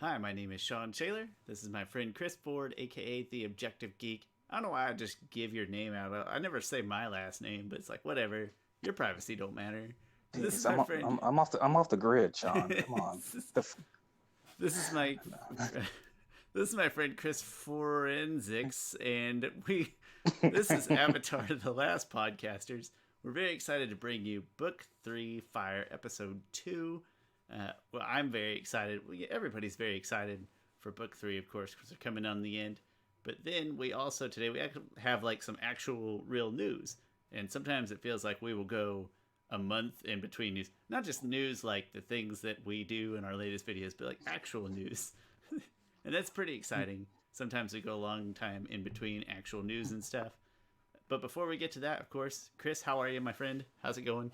Hi, my name is Shawn Shaler. This is my friend Chris Ford, aka The Objective Geek. I don't know why I just give your name out. I never say my last name, but it's like, whatever. Your privacy don't matter. This is Jeez, my friend. I'm off the grid, Sean. Come on. this, is, The f- this is my this is my friend Chris Forensics, and this is Avatar: The Last Podcasters. We're very excited to bring you Book 3, Fire, Episode 2. Well, I'm very excited. Everybody's very excited for Book 3, of course, because they're coming on the end. But then we also, today, we have like some actual real news. And sometimes it feels like we will go a month in between news. Not just news like the things that we do in our latest videos, but like actual news. And that's pretty exciting. Sometimes we go a long time in between actual news and stuff. But before we get to that, of course, Chris, how are you, my friend? How's it going?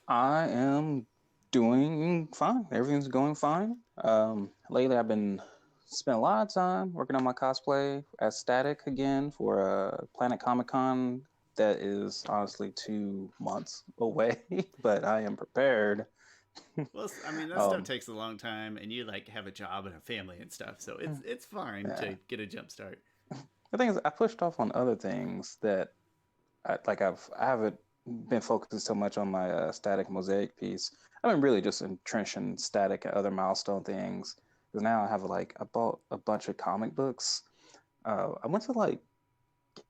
I am doing fine. Everything's going fine. Lately, I've been spent a lot of time working on my cosplay as Static again for Planet Comic Con. That is honestly 2 months away, but I am prepared. Well, I mean that stuff Um, takes a long time, and you like have a job and a family and stuff, so it's fine yeah. to get a jump start. The thing is, I pushed off on other things that I haven't been focused so much on my static mosaic piece. I've been really just entrenched in static and other milestone things. Because now I bought a bunch of comic books. I went to like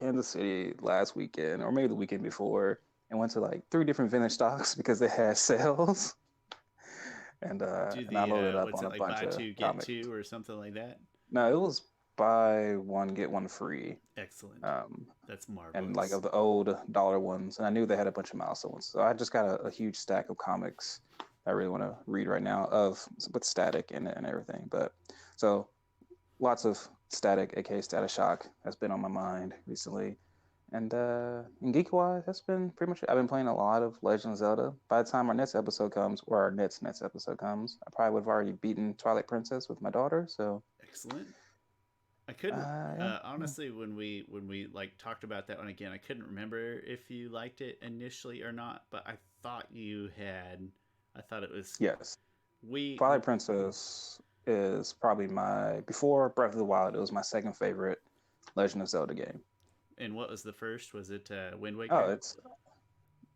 Kansas City last weekend, or maybe the weekend before, and went to like 3 different vintage stocks because they had sales. Do And I the loaded up what's on it a like, bunch buy of two get comics. two or something like that? No, it was buy one get one free. Excellent. Um, That's and like marvelous. of the old dollar ones, and I knew they had a bunch of milestone ones. So I just got a huge stack of comics I really want to read right now of with static in it and everything. But so lots of static, aka Static Shock, has been on my mind recently. And geek wise, that's been pretty much it. I've been playing a lot of Legend of Zelda. By the time our next episode comes, or our next episode comes, I probably would have already beaten Twilight Princess with my daughter. So Excellent. I couldn't yeah, yeah. honestly when we like talked about that one again. I couldn't remember if you liked it initially or not, but I thought you had. I thought it was Yes. we. Twilight Princess is probably my before Breath of the Wild. It was my second favorite Legend of Zelda game. And what was the first? Was it Wind Oh, Waker? it's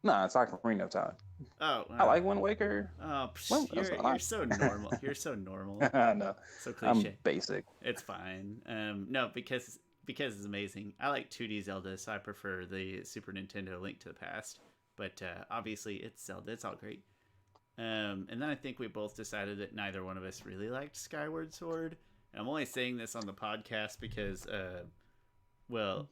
no, it's like Ocarina of Time. Oh, I like Wind Waker. oh, you're I so normal. You're so normal. no, So I'm cliche. basic. It's fine. No, because it's amazing. I like 2D Zelda, so I prefer the Super Nintendo Link to the Past. But obviously, it's Zelda. It's all great. And then I think we both decided that neither one of us really liked Skyward Sword. And I'm only saying this on the podcast because, well,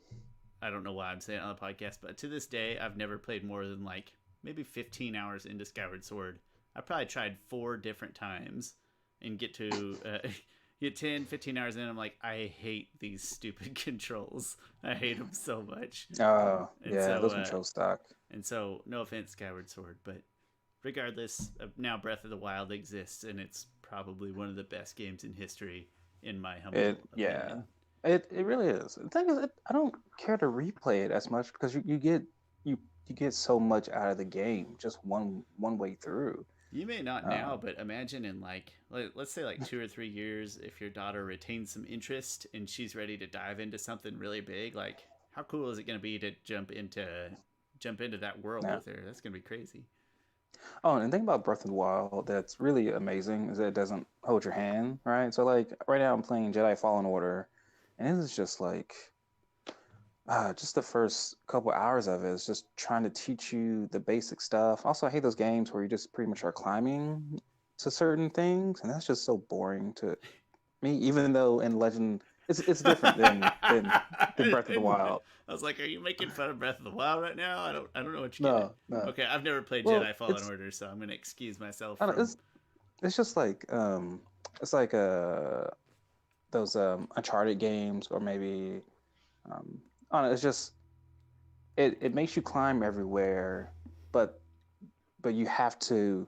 I don't know why I'm saying it on the podcast, but to this day, I've never played more than like maybe 15 hours into Skyward Sword. I probably tried 4 different times and get 10, 15 hours in. I'm like, I hate these stupid controls. I hate them so much. Oh And yeah, so, those control stock. no offense, Skyward Sword, but regardless, now Breath of the Wild exists, and it's probably one of the best games in history, in my It humble yeah, opinion. it really is. The thing is, I don't care to replay it as much because you you get so much out of the game just one way through. You may not now, Um, but imagine in let's say like 2 or 3 years, if your daughter retains some interest and she's ready to dive into something really big, like how cool is it going to be to jump into that world yeah. with her? That's going to be crazy. Oh, and the thing about Breath of the Wild that's really amazing is that it doesn't hold your hand, right? So like right now I'm playing Jedi Fallen Order, and it is just like just the first couple hours of it is just trying to teach you the basic stuff. Also, I hate those games where you just pretty much are climbing to certain things, and that's just so boring to me. Even though in Legend, it's different than Breath of the And Wild. I was like, "Are you making fun of Breath of the Wild right now? I don't know what you're getting at." No, no. Okay, I've never played Well, Jedi Fallen Order, so I'm going to excuse myself I don't, from. it's just like it's like those Uncharted games, or maybe I don't know. It's just it makes you climb everywhere, but you have to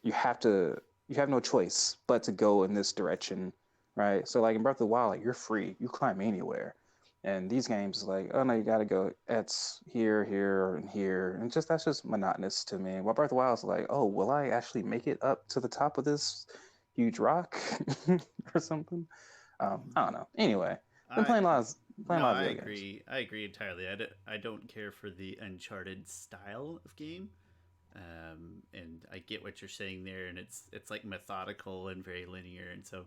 you have to you have no choice but to go in this direction, right? So like in Breath of the Wild, like you're free, you climb anywhere. And these games, like, oh no, you gotta go. It's here, here, and here, and just that's just monotonous to me. While Breath of the Wild is like, oh, will I actually make it up to the top of this huge rock or something. I don't know. Anyway, been I playing a no, lot of I video games. agree. I agree entirely. I don't care for the Uncharted style of game. And I get what you're saying there, and it's like methodical and very linear, and so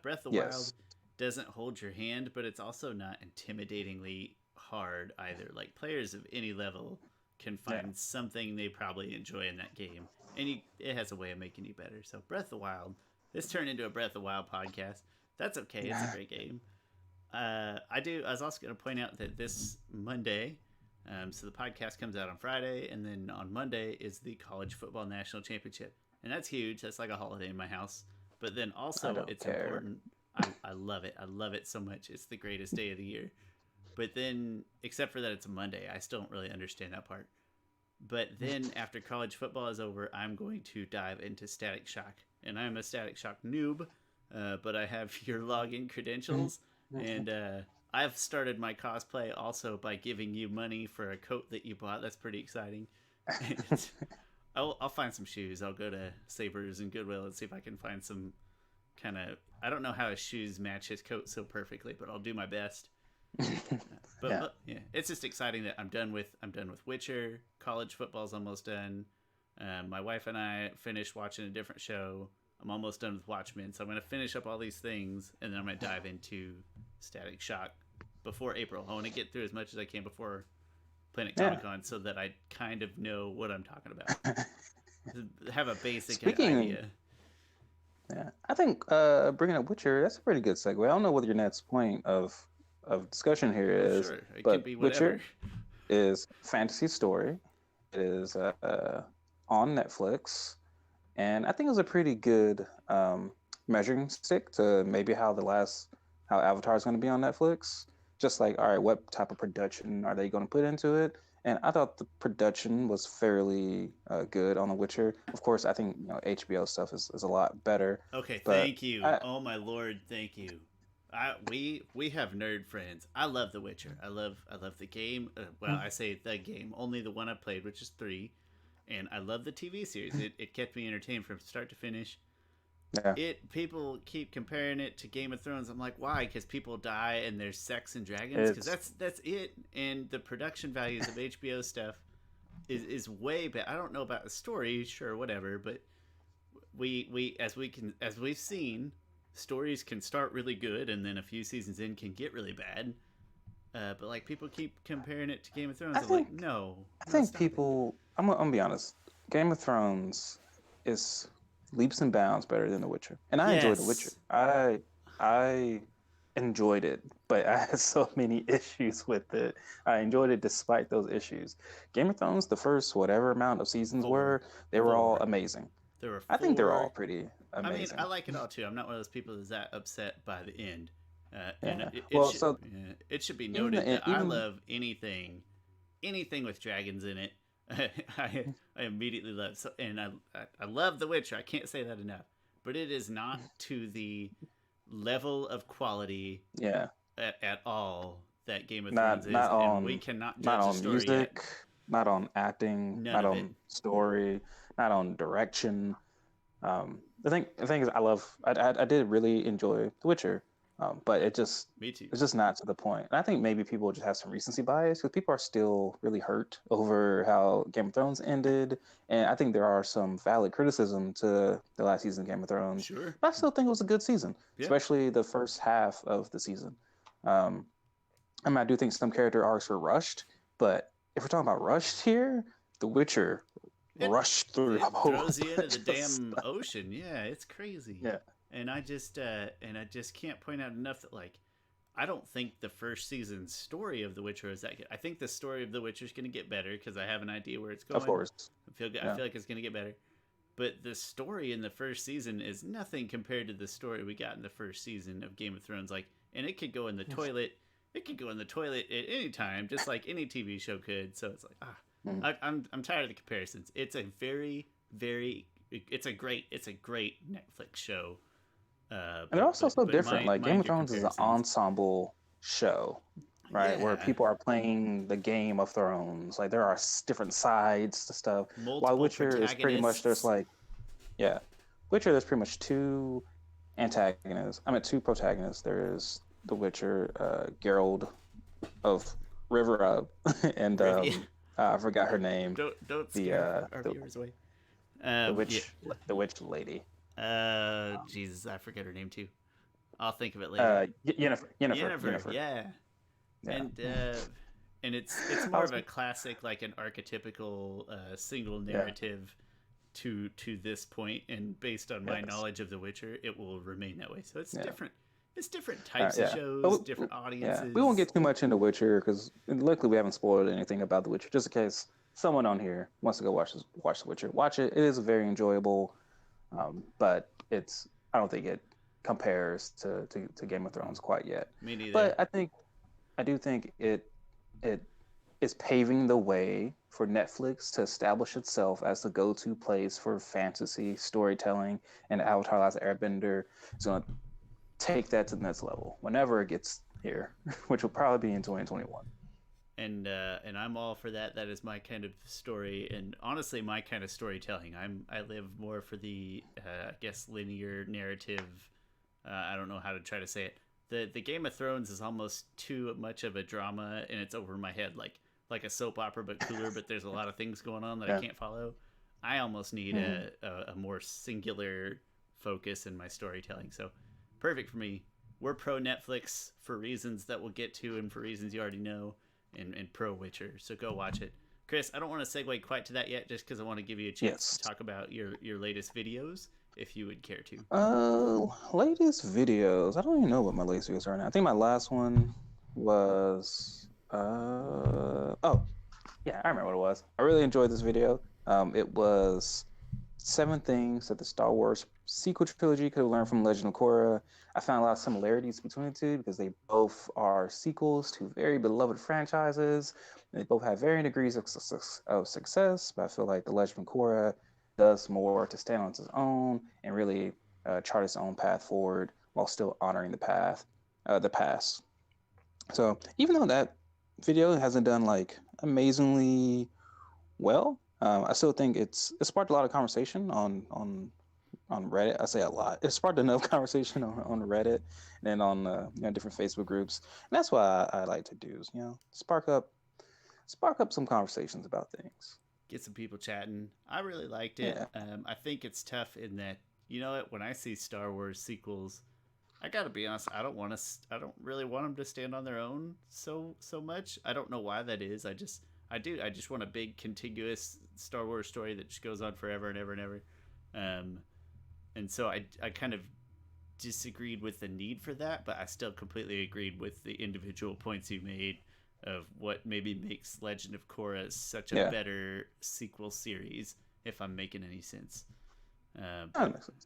Breath of the Wild Yes. doesn't hold your hand, but it's also not intimidatingly hard either. Like players of any level can Yeah. find something they probably enjoy in that game, and it has a way of making you better. So Breath of the Wild, this turned into a Breath of the Wild podcast. That's okay. It's a great game. I was also going to point out that this Monday, so the podcast comes out on Friday, and then on Monday is the College Football National Championship, and that's huge. That's like a holiday in my house. But then I also, don't it's care. important. I love it. I love it so much. It's the greatest day of the year. But then, except for that, it's a Monday. I still don't really understand that part. But then, after college football is over, I'm going to dive into Static Shock, and I'm a Static Shock noob. But I have your login credentials, and I've started my cosplay also by giving you money for a coat that you bought. That's pretty exciting. I'll find some shoes. I'll go to Savers and Goodwill and see if I can find some kind of. I don't know how his shoes match his coat so perfectly, but I'll do my best. But Yeah. yeah, it's just exciting that I'm done with Witcher. College football's almost done. My wife and I finished watching a different show. I'm almost done with Watchmen, so I'm going to finish up all these things, and then I'm going to dive into Static Shock before April. I want to get through as much as I can before Planet Comic Con, so that I kind of know what I'm talking about. Have a basic Speaking, idea. yeah, I think bringing up Witcher, that's a pretty good segue. I don't know what your next point of discussion here Oh, is, sure, it can but be Witcher whatever. is fantasy story. It is on Netflix, and I think it was a pretty good measuring stick to maybe how Avatar is going to be on Netflix. Just like, all right, what type of production are they going to put into it? And I thought the production was fairly good on The Witcher. Of course, I think HBO stuff is a lot better, Okay, but thank you. I Oh my lord, thank you. We have nerd friends. I love The Witcher. I love the game. Well, I say the game, only the one I played, which is 3, and I love the TV series. It kept me entertained from start to finish. yeah, People keep comparing it to Game of Thrones. I'm like, why? Because people die and there's sex and dragons. Because it's that's it. And the production values of HBO stuff is way better. I don't know about the story, sure, whatever, but we as we've seen, stories can start really good and then a few seasons in can get really bad. But like people keep comparing it to Game of Thrones. I I'm like, think I no, think stop it. people. I'm gonna be honest. Game of Thrones is leaps and bounds better than The Witcher, and I enjoyed The Witcher. Yes. I enjoyed it, but I had so many issues with it. I enjoyed it despite those issues. Game of Thrones, the first whatever amount of seasons Four, were, they were all four. amazing. There were I think they're all 4. pretty I mean, I amazing. like it all too. I'm not one of those people that's that upset by the end. And Yeah. Well, it should be even noted that I even love anything with dragons in it. I immediately love so, and I love The Witcher. I can't say that enough. But it is not to the level of quality yeah, at all that Game of Thrones not is, not and we on cannot not judge the on story yet. music, not on acting, None not of it. on story, not on direction. The thing is, I did really enjoy The Witcher, but Me too. it's just not to the point. And I think maybe people just have some recency bias because people are still really hurt over how Game of Thrones ended, and I think there are some valid criticism to the last season of Game of Thrones. Sure. But I still think it was a good season, Yeah. especially the first half of the season. Um, I mean, I do think some character arcs were rushed, but if we're talking about rushed here, The Witcher It rushed through a it whole throws you into the bunch of damn stuff. ocean. Yeah, it's crazy. Yeah. And I just can't point out enough that like I don't think the first season's story of The Witcher is that good. I think the story of The Witcher is going to get better because I have an idea where it's Of going. course. I Yeah. feel like it's going to get better. But the story in the first season is nothing compared to the story we got in the first season of Game of Thrones. Like, and it could go in the toilet. It could go in the toilet at any time, just like any TV show could. So it's like, Mm. I'm tired of the comparisons. It's a it's a great Netflix show. And they're also so different. Like Game mind of your Thrones is an comparisons. ensemble show, right? Where Yeah, people are playing the Game of Thrones. Like there are different sides to stuff. While multiple Witcher is pretty much just protagonists. like, yeah. Witcher, there's pretty much two antagonists. I mean, two protagonists. There is the Witcher, Geralt of River Up, and Rivia. I forgot her name. Don't The scare our viewers away. the Yeah. witch lady. Jesus, I forget her name too. I'll think of it later. Yennefer, Yennefer. yeah. Yeah. And it's I more was, of a classic, like an archetypical single yeah. narrative to this point, and based on my Yes. knowledge of The Witcher, it will remain that way. So it's Yeah. different. It's different types Yeah. of shows, But different audiences. yeah, we won't get too much into Witcher because luckily we haven't spoiled anything about The Witcher. Just in case someone on here wants to go watch The Witcher, watch it. It is very enjoyable, but I don't think it compares to Game of Thrones quite yet. Me neither. But I do think it is paving the way for Netflix to establish itself as the go-to place for fantasy storytelling, and Avatar: Last Airbender is going to take that to the next level whenever it gets here, which will probably be in 2021. And I'm all for that. That is my kind of story, and honestly, my kind of storytelling. I live more for the I guess linear narrative. I don't know how to try to say it. The Game of Thrones is almost too much of a drama, and it's over my head, like a soap opera but cooler. But there's a lot of things going on that I can't follow. I almost need a more singular focus in my storytelling. So perfect for me. We're pro Netflix for reasons that we'll get to, and for reasons you already know. And pro Witcher, so go watch it. Chris, I don't want to segue quite to that yet, just because I want to give you a chance to talk about your latest videos, if you would care to. Latest videos. I don't even know what my latest videos are now. I think my last one was oh yeah, I remember what it was. I really enjoyed this video. It was 7 things that the Star Wars sequel trilogy could have learned from Legend of Korra. I found a lot of similarities between the two because they both are sequels to very beloved franchises. They both have varying degrees of success, but I feel like The Legend of Korra does more to stand on its own and really chart its own path forward while still honoring the past. So even though that video hasn't done like amazingly well, I still think it sparked a lot of conversation on Reddit. I say a lot. It sparked enough conversation on Reddit and on different Facebook groups. And that's what I like to do is, spark up some conversations about things. Get some people chatting. I really liked it. Yeah. I think it's tough in that, you know what, when I see Star Wars sequels, I gotta be honest, I don't really want them to stand on their own so much. I don't know why that is. I just want a big contiguous Star Wars story that just goes on forever and ever and ever. And so I kind of disagreed with the need for that, but I still completely agreed with the individual points you made of what maybe makes Legend of Korra such a better sequel series, if I'm making any sense. That makes sense.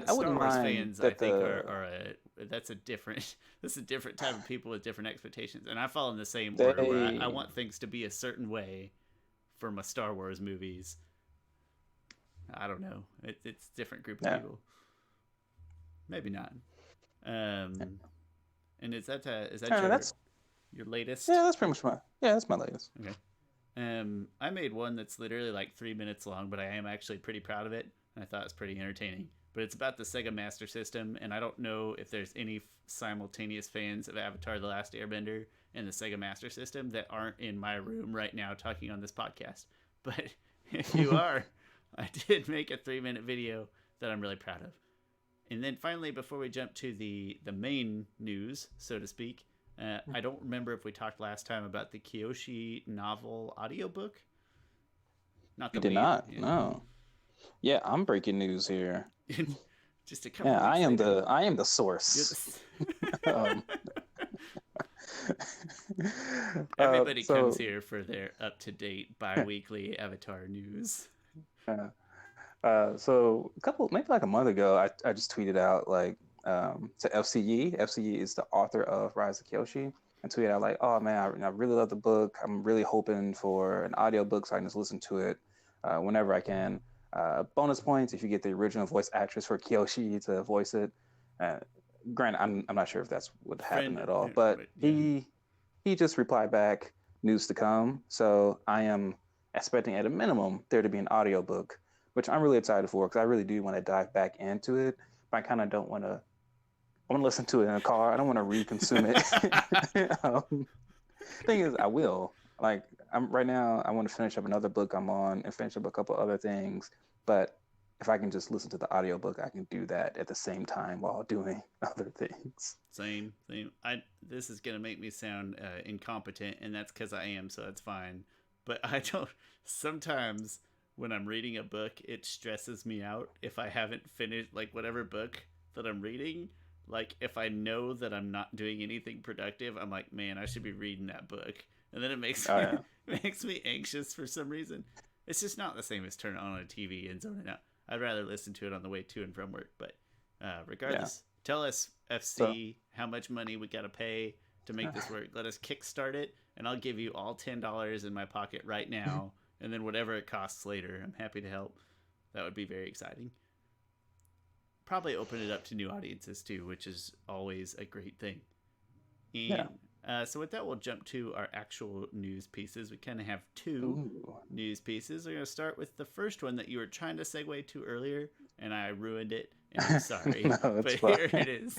Star Wars fans, I think, that's a different type of people with different expectations, and I fall in the same order where I want things to be a certain way for my Star Wars movies. I don't know. It's a different group of people. Maybe not. And is that your latest? Yeah, that's pretty much that's my latest. Okay. I made one that's literally like 3 minutes long, but I am actually pretty proud of it, and I thought it was pretty entertaining. But it's about the Sega Master System, and I don't know if there's any simultaneous fans of Avatar: The Last Airbender and the Sega Master System that aren't in my room right now talking on this podcast. But if you are, I did make a 3-minute video that I'm really proud of. And then finally, before we jump to the main news, so to speak, I don't remember if we talked last time about the Kyoshi novel audiobook. Not the lead. Not. Yeah. No. Yeah, I'm breaking news here. Just a couple. Yeah, I am the source. Everybody comes here for their up-to-date bi-weekly Avatar news. So maybe like a month ago, I just tweeted out like to FCE. FCE is the author of Rise of Kyoshi. And tweeted out like, oh man, I really love the book. I'm really hoping for an audiobook so I can just listen to it whenever I can. Bonus points if you get the original voice actress for Kyoshi to voice it. Granted, I'm not sure if that's what happened at all, but he just replied back, news to come. So I am expecting at a minimum there to be an audiobook which I'm really excited for because I really do want to dive back into it, but I kind of don't want to. I want to listen to it in a car. I don't want to reconsume it. Thing is, I will. Like, I'm right now. I want to finish up another book I'm on and finish up a couple other things. But if I can just listen to the audiobook, I can do that at the same time while doing other things. Same. This is gonna make me sound incompetent, and that's because I am, so that's fine. But I don't. Sometimes when I'm reading a book, it stresses me out if I haven't finished like whatever book that I'm reading. Like if I know that I'm not doing anything productive, I'm like, man, I should be reading that book, and then it makes me Yeah. it makes me anxious for some reason. It's just not the same as turning on a TV and zoning out. I'd rather listen to it on the way to and from work. But regardless, tell us, So FC, how much money we got to pay to make this work. Let us kickstart it, and I'll give you all $10 in my pocket right now, and then whatever it costs later. I'm happy to help. That would be very exciting. Probably open it up to new audiences too, which is always a great thing. yeah. And so with that, we'll jump to our actual news pieces. We kind of have two Ooh. news pieces. We're going to start with the first one that you were trying to segue to earlier, and I ruined it, and I'm sorry. No, it's but fine. here it is.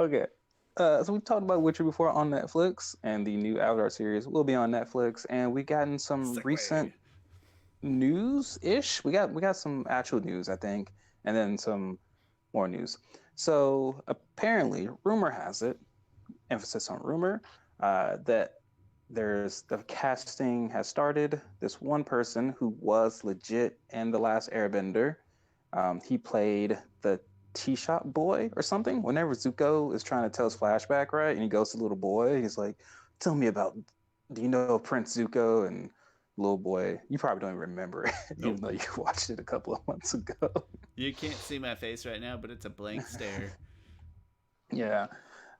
Okay. So we talked about Witcher before on Netflix, and the new Avatar series will be on Netflix, and we gotten some Segue. recent news-ish. We got some actual news, I think, and then some more news. So apparently, rumor has it, emphasis on rumor, that there's the casting has started. This one person who was legit in The Last Airbender, he played the tea shop boy or something. Whenever Zuko is trying to tell his flashback, right, and he goes to the little boy, he's like, "Tell me about. Do you know Prince Zuko?" And little boy, you probably don't even remember it, even Nope. though you watched it a couple of months ago. You can't see my face right now, but it's a blank stare. Yeah.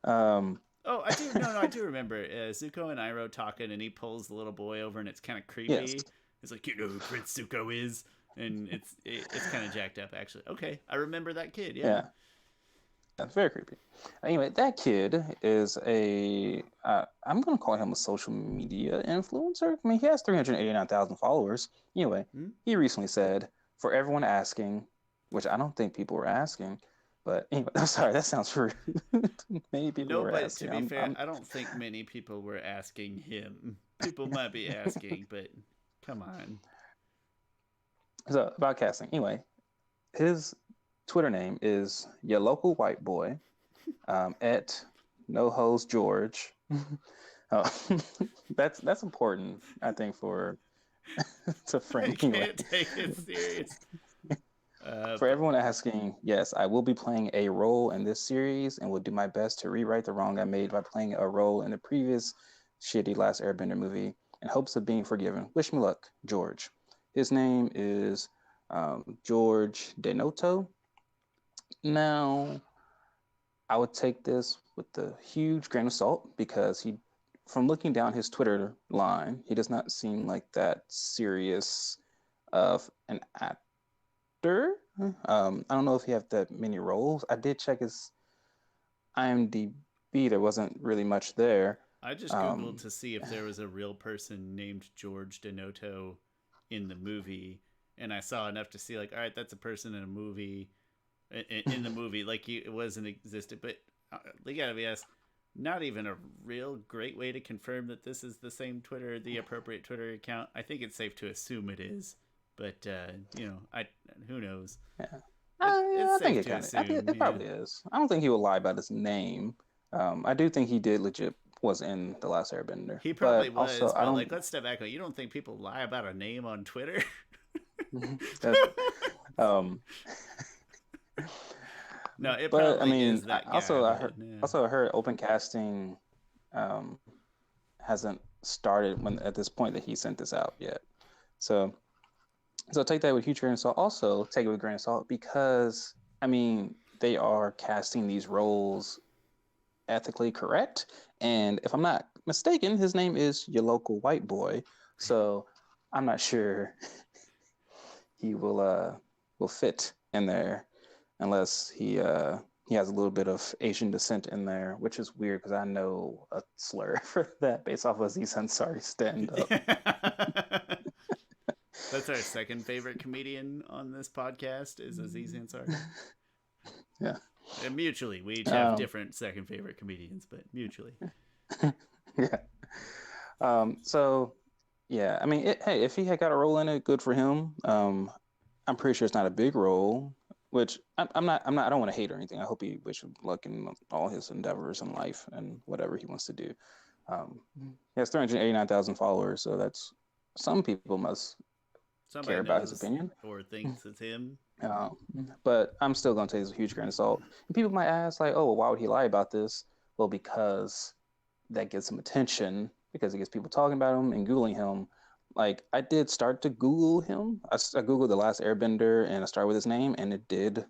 Um, Oh, I do. No, I do remember Zuko and Iroh talking, and he pulls the little boy over, and it's kind of yes. creepy. It's like, you know who Prince Zuko is, and it's kind of jacked up, actually. Okay, I remember that kid. Yeah. Yeah. That's very creepy. Anyway, that kid is I'm going to call him a social media influencer. I mean, he has 389,000 followers. Anyway, Hmm? he recently said, for everyone asking, which I don't think people were asking, but anyway, I'm sorry, that sounds rude. Many people No, were but to asking. be fair, I don't think many people were asking him. People might be asking, but come on. So, about casting. Anyway, his Twitter name is your local white boy at no hose George. Uh, that's important, I think, for to I frame anyway. can't take it serious. For But everyone asking, yes, I will be playing a role in this series and will do my best to rewrite the wrong I made by playing a role in the previous shitty Last Airbender movie in hopes of being forgiven. Wish me luck, George. His name is George Denoto. Now, I would take this with a huge grain of salt because from looking down his Twitter line, he does not seem like that serious of an actor. I don't know if he have that many roles. I did check his IMDb. There wasn't really much there. I just Googled to see if there was a real person named George Denoto in the movie, and I saw enough to see, like, all right, that's a person in a movie. In the movie, like it wasn't existed, but they gotta be asked. Not even a real great way to confirm that this is the same Twitter, the appropriate Twitter account. I think it's safe to assume it is, but who knows? Yeah, It's I think safe it to kind of. assume, It yeah. probably is. I don't think he will lie about his name. I do think he did legit was in the Last Airbender, He probably but also was, I but don't. like, let's step back. You don't think people lie about a name on Twitter? that, um, No, it but I probably mean, is that guy. But yeah. I heard open casting um, hasn't started when at this point that he sent this out yet. So take that with a huge grain of salt. Also take it with a grain of salt because I mean they are casting these roles ethically correct, and if I'm not mistaken, his name is your local white boy. So I'm not sure he will fit in there unless he has a little bit of Asian descent in there, which is weird because I know a slur for that based off of Aziz Ansari stand up. That's our second favorite comedian on this podcast is Aziz Ansari. Yeah. And mutually, we each have different second favorite comedians, but mutually. Yeah. So yeah, I mean, hey, if he had got a role in it, good for him. I'm pretty sure it's not a big role, which I'm not. I don't want to hate or anything. I hope he wish him luck in all his endeavors in life and whatever he wants to do. He has 389,000 followers, so that's some people must Somebody care about his knows opinion. or thinks it's him. Um, but I'm still going to take this a huge grain of salt. And people might ask, like, oh, well, why would he lie about this? Well, because that gets him attention, because it gets people talking about him and Googling him. Like, I did start to Google him. I Googled The Last Airbender and I started with his name, and it did.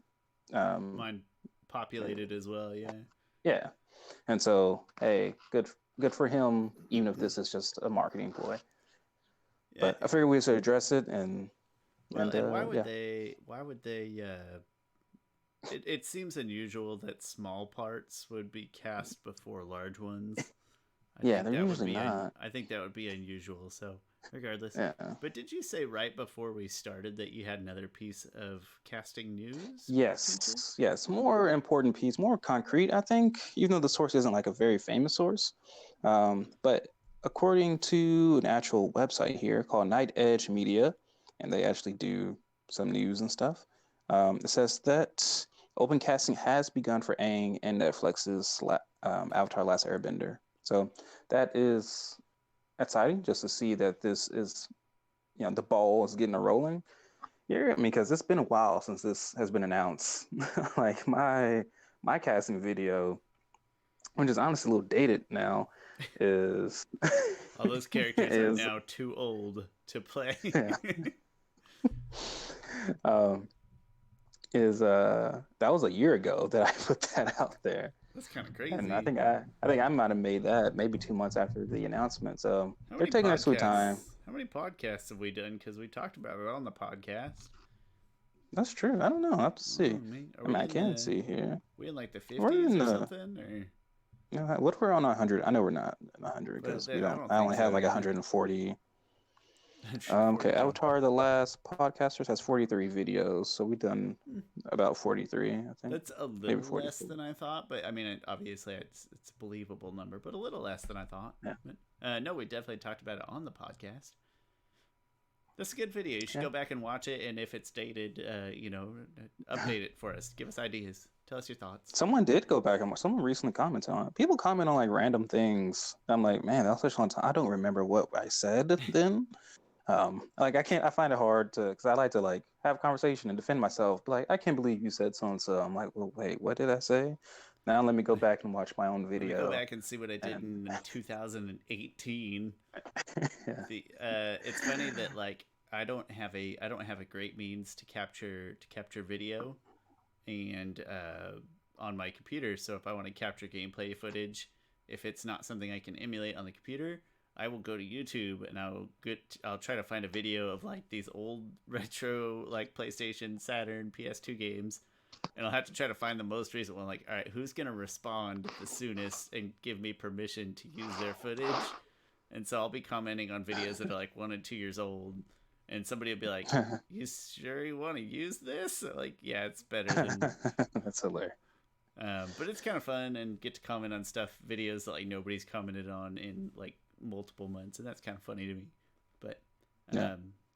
Mine populated as well, yeah. Yeah. And so, hey, good for him, even if this is just a marketing ploy. Yeah. But I figured we should address it and why would yeah. they? Why would they? It seems unusual that small parts would be cast before large ones. They're usually not. I think that would be unusual. So regardless. Yeah. But did you say right before we started that you had another piece of casting news? Yes. More important piece, more concrete, I think, even though the source isn't like a very famous source. But according to an actual website here called Night Edge Media, and they actually do some news and stuff, it says that open casting has begun for Aang and Netflix's Avatar Last Airbender. So that is exciting just to see that this is, the ball is getting a rolling. Yeah, I mean, because it's been a while since this has been announced. Like my casting video, which is honestly a little dated now, is all those characters are now too old to play. Yeah. That was a year ago that I put that out there. That's kind of crazy. And I think I might have made that maybe 2 months after the announcement. So they're taking their sweet time. How many podcasts have we done? Because we talked about it on the podcast. That's true. I don't know. I have to see. I can't see here. We in like the 50s or something? Or what we're on 100? I know we're not 100 because we don't. I only have like 140. Okay, Avatar: The Last Podcasters has 43 videos, so we've done about 43. I think that's a little less than I thought, but I mean, obviously, it's a believable number, but a little less than I thought. Yeah. But, no, we definitely talked about it on the podcast. That's a good video. You should go back and watch it, and if it's dated, update it for us. Give us ideas. Tell us your thoughts. Someone did go back and watch. Someone recently commented on it. People comment on like random things. I'm like, man, that was such a long time. I don't remember what I said then. I find it hard to, because I like to like have a conversation and defend myself. But like, I can't believe you said so and so. I'm like, well, wait, what did I say? Now let me go back and watch my own video. Let me go back and see what I did in 2018. Yeah. It's funny that like I don't have a great means to capture video, and on my computer. So if I want to capture gameplay footage, if it's not something I can emulate on the computer, I will go to YouTube and I'll try to find a video of like these old retro like PlayStation, Saturn, PS2 games, and I'll have to try to find the most recent one. Like, all right, who's gonna respond the soonest and give me permission to use their footage? And so I'll be commenting on videos that are like 1 and 2 years old, and somebody will be like, "You sure you want to use this?" So like, yeah, it's better than. That's hilarious. But it's kind of fun and get to comment on videos that like nobody's commented on in like multiple months, and that's kind of funny to me. But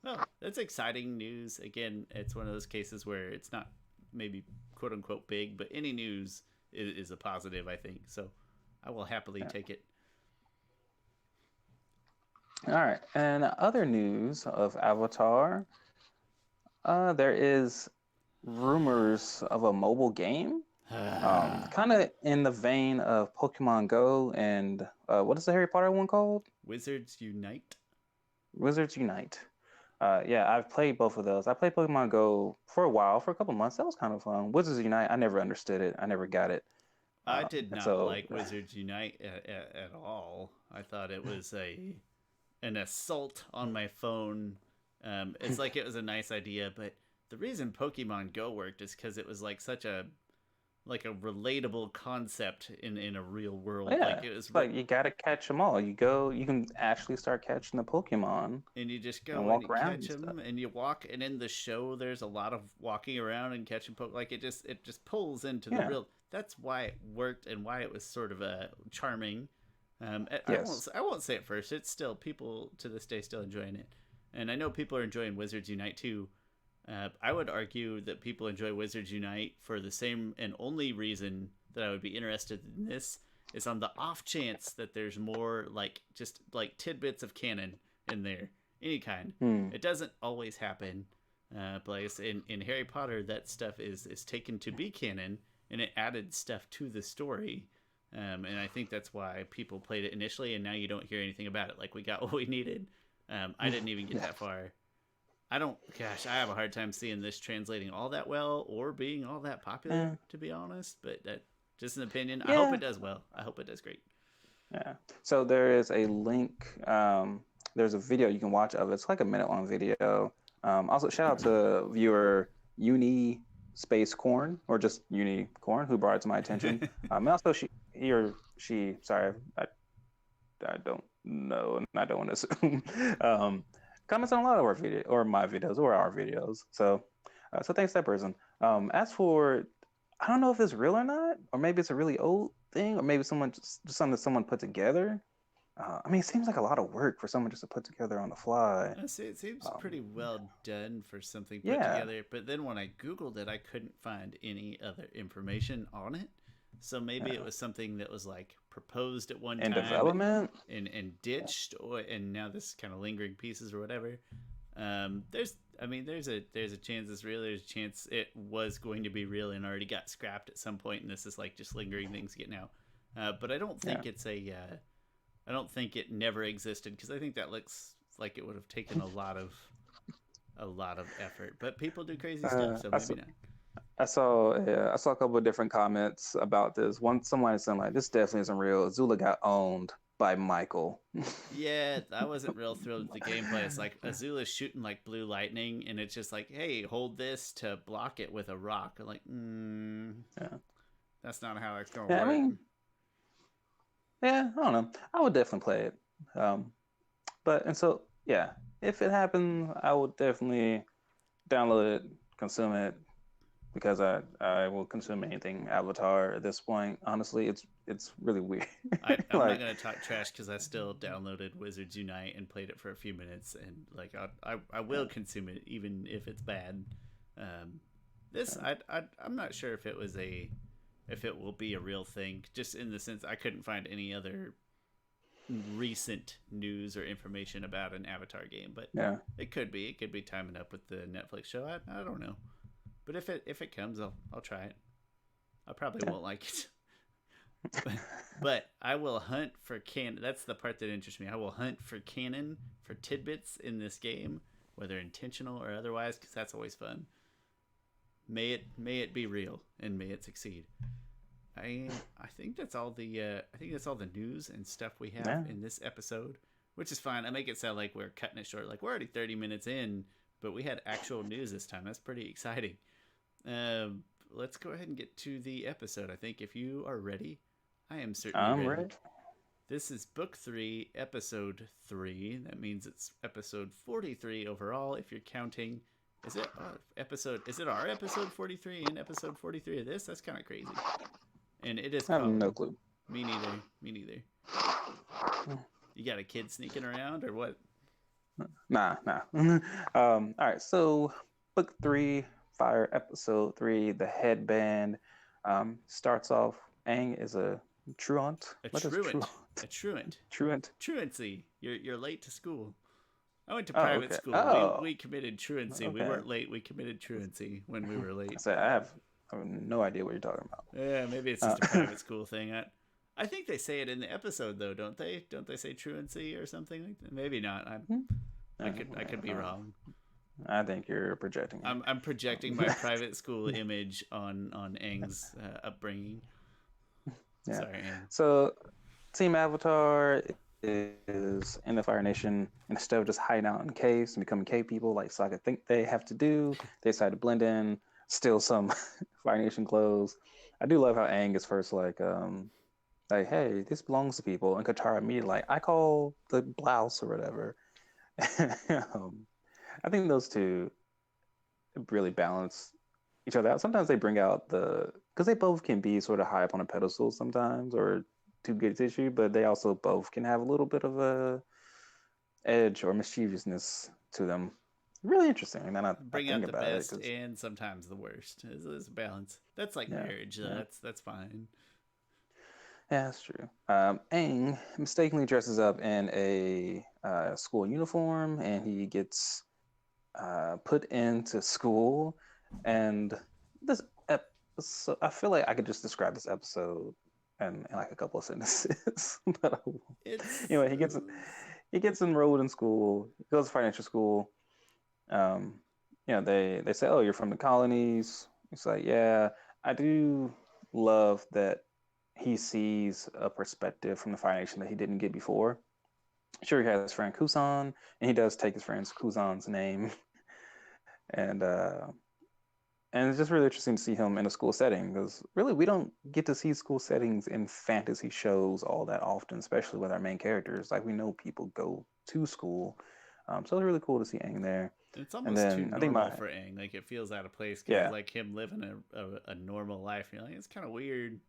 well, that's exciting news. Again, it's one of those cases where it's not maybe quote unquote big, but any news is a positive, I think. So I will happily take it. All right, and other news of Avatar, there is rumors of a mobile game, kind of in the vein of Pokemon Go and what is the Harry Potter one called? Wizards Unite. Yeah, I've played both of those. I played Pokemon Go for a while, for a couple months. That was kind of fun. Wizards Unite, I never understood it. I never got it. I did not like Wizards Unite at all. I thought it was an assault on my phone. It's like it was a nice idea, but the reason Pokemon Go worked is because it was like such a like a relatable concept in a real world. Yeah, Like it was it's like you gotta catch them all. You can actually start catching the Pokemon and you just and go and walk you around catch and stuff. them and you walk, and in the show there's a lot of walking around and catching like it just pulls into the Yeah. real. That's why it worked and why it was sort of charming. Yes. I won't say it first. It's still, people to this day still enjoying it, and I know people are enjoying Wizards Unite too. I would argue that people enjoy Wizards Unite for the same and only reason that I would be interested in this is on the off chance that there's more like just like tidbits of canon in there, any kind. Hmm. It doesn't always happen. But in Harry Potter, that stuff is taken to be canon, and it added stuff to the story. And I think that's why people played it initially, and now you don't hear anything about it. Like, we got what we needed. I didn't even get that far. I have a hard time seeing this translating all that well or being all that popular, to be honest. But that, just an opinion. I hope it does well. I hope it does great. Yeah. So there is a link. There's a video you can watch of it. It's like a minute-long video. Also, shout out to viewer Uni Space Corn, or just Uni Corn, who brought it to my attention. And also, sorry, I don't know, and I don't want to assume. Comments on a lot of our video or my videos or our videos. So thanks to that person. As for, I don't know if it's real or not, or maybe it's a really old thing, or maybe someone just something that someone put together. I mean, it seems like a lot of work for someone just to put together on the fly. It seems pretty well done for something put Yeah. together. But then when I Googled it, I couldn't find any other information on it. So maybe it was something that was like proposed at one In time development. and ditched, and now this kind of lingering pieces or whatever. There's a chance it's real. There's a chance it was going to be real and already got scrapped at some point, and this is like just lingering things getting out. But I don't think I don't think it never existed, because I think that looks like it would have taken a lot of effort. But people do crazy stuff, so maybe not. I saw a couple of different comments about this. Someone said like, "This definitely isn't real. Azula got owned by Michael." Yeah, I wasn't real thrilled with the gameplay. It's like Azula's shooting like blue lightning, and it's just like, hey, hold this to block it with a rock. I'm like, that's not how it's gonna work. I mean, I don't know. I would definitely play it. If it happened, I would definitely download it, consume it, because I will consume anything Avatar at this point. Honestly, it's really weird. I'm not gonna talk trash, because I still downloaded Wizards Unite and played it for a few minutes, and like I will consume it even if it's bad. I'm not sure if it will be a real thing, just in the sense I couldn't find any other recent news or information about an Avatar game, but it could be timing up with the Netflix show. I don't know, but if it comes, I'll try it. I probably won't like it, but I will hunt for canon. That's the part that interests me. I will hunt for canon, for tidbits in this game, whether intentional or otherwise, because that's always fun. May it be real, and may it succeed. I think that's all the news and stuff we have in this episode, which is fine. I make it sound like we're cutting it short, like we're already 30 minutes in, but we had actual news this time. That's pretty exciting. Let's go ahead and get to the episode. I think if you are ready, I am certainly ready. This is Book 3, Episode 3. That means it's episode 43 overall, if you're counting. Is it our episode 43 and episode 43 of this? That's kind of crazy. And it is I have no clue. Me neither. You got a kid sneaking around or what? Nah. All right, so Book 3, Fire, Episode 3, The Headband. Starts off, Aang is a truant. A truant. Truancy. You're late to school. I went to private school. Oh. We committed truancy. Okay. We weren't late. We committed truancy when we were late. So I have no idea what you're talking about. Yeah, maybe it's just a private school thing. I think they say it in the episode though, don't they? Don't they say truancy or something like that? Maybe not. I could be wrong. I think you're projecting. I'm projecting my private school image on Aang's upbringing. Yeah. Sorry, Aang. So, Team Avatar is in the Fire Nation. Instead of just hiding out in caves and becoming cave people like Sokka think they have to do, they decide to blend in, steal some Fire Nation clothes, I do love how Aang is first like, hey, this belongs to people, and Katara immediately like, I call the blouse or whatever. um, I think those two really balance each other out. Sometimes they bring out because they both can be sort of high up on a pedestal sometimes, or too good tissue, but they also both can have a little bit of a edge or mischievousness to them. Really interesting. And then I Bring think out the about it best because and sometimes the worst. Is a balance. That's like yeah, marriage. yeah, That's fine. yeah, that's true. Aang mistakenly dresses up in a school uniform, and he gets put into school. And this, so I feel like I could just describe this episode in like a couple of sentences. But It's anyway, he gets enrolled in school. He goes to financial school. Um, they say, "Oh, you're from the colonies." It's like, yeah, I do love that he sees a perspective from the Fire Nation that he didn't get before. Sure, he has his friend Kusan, and he does take his friend Kusan's name, and and it's just really interesting to see him in a school setting because really we don't get to see school settings in fantasy shows all that often, especially with our main characters. Like we know people go to school, so it's really cool to see Aang there. it's And almost too then I think normal for Aang. Like it feels out of place because yeah, like him living a normal life. You're like it's kind of weird.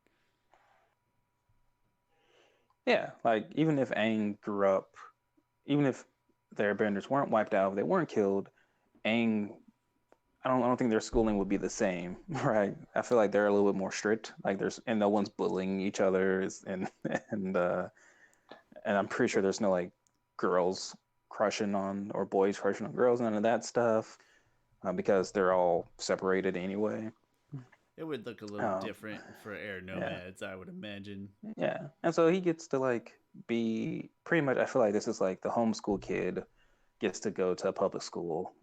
yeah, like even if Aang grew up, even if their Airbenders weren't wiped out, they weren't killed, Aang, I don't think their schooling would be the same, right? I feel like they're a little bit more strict. Like and no one's bullying each other, and and I'm pretty sure there's no like girls crushing on or boys crushing on girls, none of that stuff, because they're all separated anyway. It would look a little Um, different for air yeah, nomads, I would imagine. yeah, and so he gets to like be pretty much. I feel like this is like the homeschool kid gets to go to a public school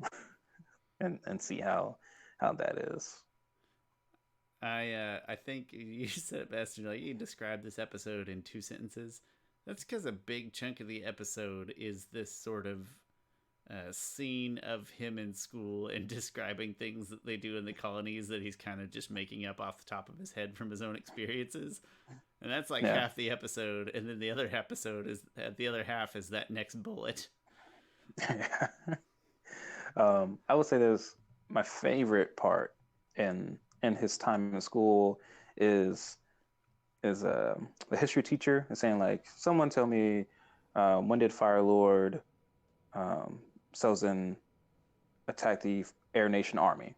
and see how that is. I think you said it best. Like you described this episode in 2 sentences. That's because a big chunk of the episode is this sort of scene of him in school and describing things that they do in the colonies that he's kind of just making up off the top of his head from his own experiences. And that's like Yeah, half the episode, and then the other episode is the other half is that next bullet. yeah. I would say there's my favorite part in his time in school is is the history teacher is saying like, someone tell me, when did Fire Lord um, Sozin attack the Air Nation army?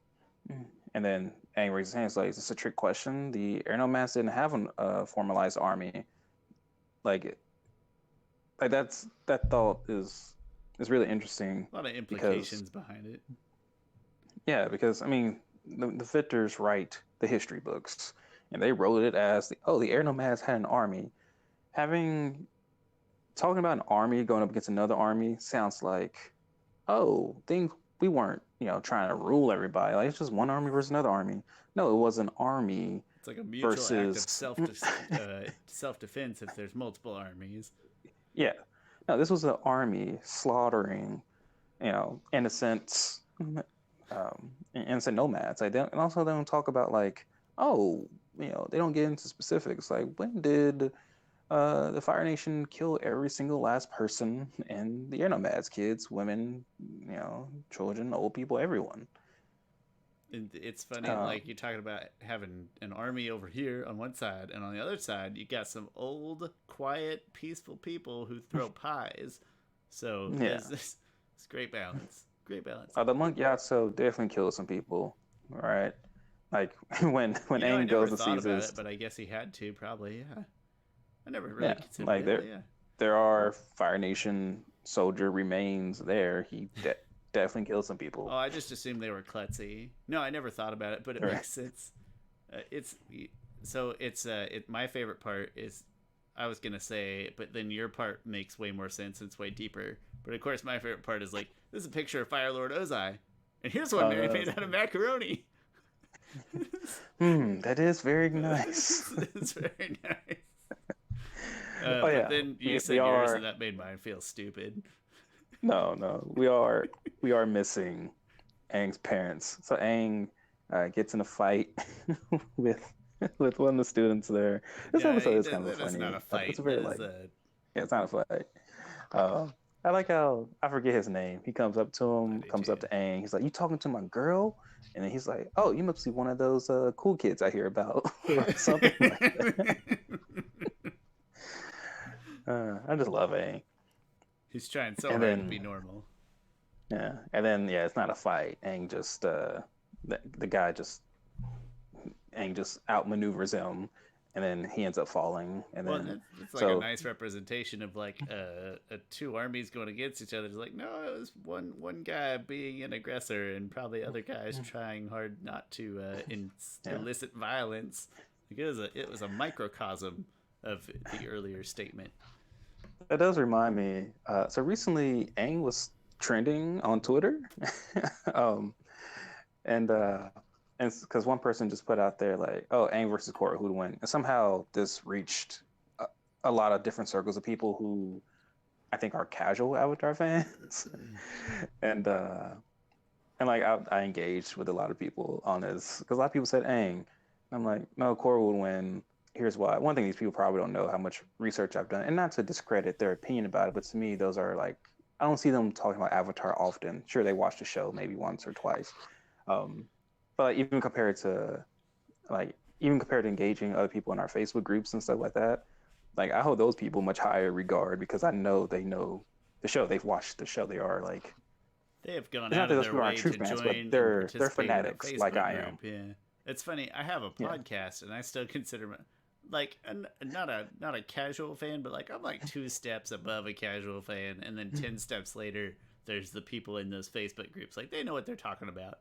And then Aang raises his hands like, "Is this a trick question? The Air Nomads didn't have a formalized army. Like, that thought is really interesting A lot of because implications behind it. yeah, because I mean the Victors write the history books, and they wrote it as the Air Nomads had an army. Having Talking about an army going up against another army sounds like, oh, things we weren't trying to rule everybody. Like it's just one army versus another army. No, it was an army It's like a mutual act of versus self defense if there's multiple armies. yeah. No, this was an army slaughtering innocent innocent nomads. Like and also they don't talk about like, oh, they don't get into specifics like when did the Fire Nation kill every single last person and the Air Nomads, kids, women, children, old people, everyone. And it's funny, Um, like you're talking about having an army over here on one side, and on the other side, you got some old, quiet, peaceful people who throw pies. So yeah, this great balance. Great balance. the monk Yatso definitely killed some people. All right, like when I Aang never goes and thought sees about his it, but I guess he had to, probably, yeah. I never really yeah, considered like it, but yeah. there are Fire Nation soldier remains there. He definitely killed some Oh, people. I just assumed they were klutzy. No, I never thought about it, but it Right. makes sense. It's so it's my favorite part is I was gonna say, but then your part makes way more sense. It's way deeper. But of course, my favorite part is like this is a picture of Fire Lord Ozai, and here's one made out of macaroni. That is very nice. It's very nice. Oh But yeah, then you we said yours, are and that made mine feel stupid. no, we are missing Aang's parents. So Aang gets in a fight with with one of the students there. This Yeah, episode is kind of that is not funny. a It's fight. very That is like, a yeah, it's not a fight. I like how I forget his name. He comes up to I him, do comes too. up to Aang. He's like, "You talking to my girl?" And then he's like, "Oh, you must be one of those cool kids I hear about, or something like that." I just love Aang. He's trying so And hard to be then normal. yeah, it's not a fight. Aang just the guy just Aang just outmaneuvers him, and then he ends up falling. And Well, then it's like a so nice representation of like two armies going against each other. It's like, no, it was one guy being an aggressor and probably other guys trying hard not to yeah, elicit violence. Like it was a microcosm of the earlier statement. that does remind me. So recently, Aang was trending on Twitter, um, and and because one person just put out there like, "Oh, Aang versus Korra, who'd win?" And somehow this reached a lot of different circles of people who I think are casual Avatar fans, and uh, and like I engaged with a lot of people on this because a lot of people said Aang. And I'm like, no, Korra would win. Here's why. One thing these people probably don't know how much research I've done, and not to discredit their opinion about it, but to me, those are like I don't see them talking about Avatar often. Sure, they watch the show maybe once or twice, um, but like even compared to engaging other people in our Facebook groups and stuff like that, like I hold those people much higher regard because I know they know the show. They've watched the show. They are like They have gone it's not out that of those their people aren't way true to fans, but join and they're participate in a fanatics like Facebook I group. am. Yeah, it's funny. I have a Yeah. podcast, and I still consider like not a casual fan, but like I'm like two steps above a casual fan, and then 10 steps later, there's the people in those Facebook groups. Like they know what they're talking about.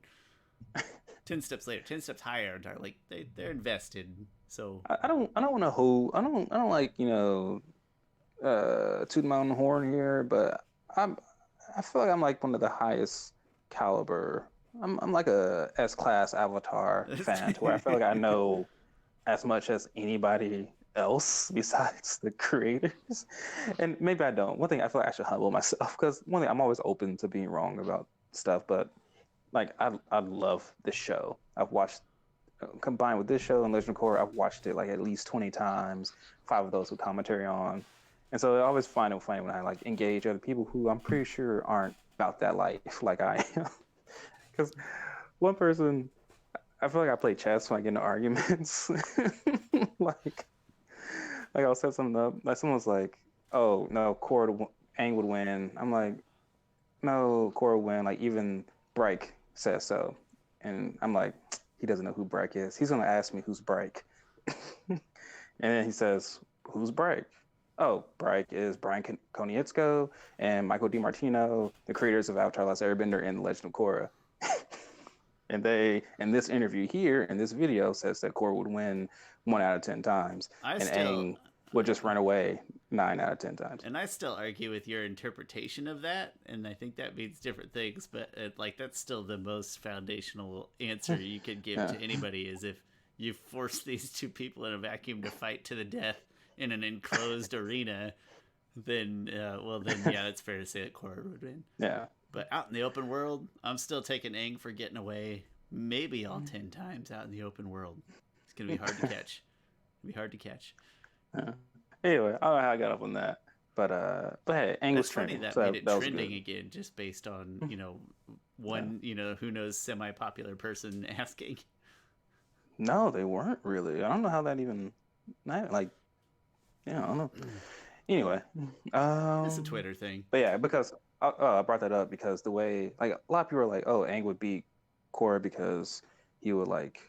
10 steps later, 10 steps higher, are like they're invested. So I don't want to hold I don't like toot my own horn here, but I'm I feel like I'm like one of the highest caliber. I'm like a S class Avatar fan to where I feel like I know as much as anybody else besides the creators. And maybe I don't. One thing I feel like I should humble myself because one thing I'm always open to being wrong about stuff, but like I love this show. I've watched combined with this show and Legend of Korra, I've watched it like at least 20 times, 5 of those with commentary on. And so I always find it funny when I like engage other people who I'm pretty sure aren't about that life like I am. Because one person, I feel like I play chess when I get into arguments. like, like I'll set something up. Like someone's like, "Oh no, Aang would win." I'm like, "No, Korra would win." Like even Break says so, and I'm like, "He doesn't know who Break is. He's gonna ask me who's Break." And then he says, "Who's Break?" Oh, Break is Brian Konietzko and Michael DiMartino, the creators of Avatar: Last Airbender and The Legend of Korra. And they, in this interview here, in this video, says that Korra would win 1 out of 10 times, I and still Aang would just run away 9 out of 10 times. and I still argue with your interpretation of that, and I think that means different things. But like that's still the most foundational answer you could give Yeah. to anybody is if you force these two people in a vacuum to fight to the death in an enclosed arena, then well, then yeah, it's fair to say that Korra would win. Yeah. But out in the open world, I'm still taking Aang for getting away. Maybe all 10 times out in the open world. It's gonna be hard to catch. It'll be hard to catch. Yeah. Anyway, I don't know how I got up on that, but hey, Aang was That's funny trending, that so made it that was trending good. again, just based on Yeah. one who knows semi-popular person asking. No, they weren't really. I don't know how that even, like, yeah, I don't know. Anyway, It's a Twitter thing. but yeah, because I brought that up because the way like a lot of people are like, oh, Aang would beat Korra because he would like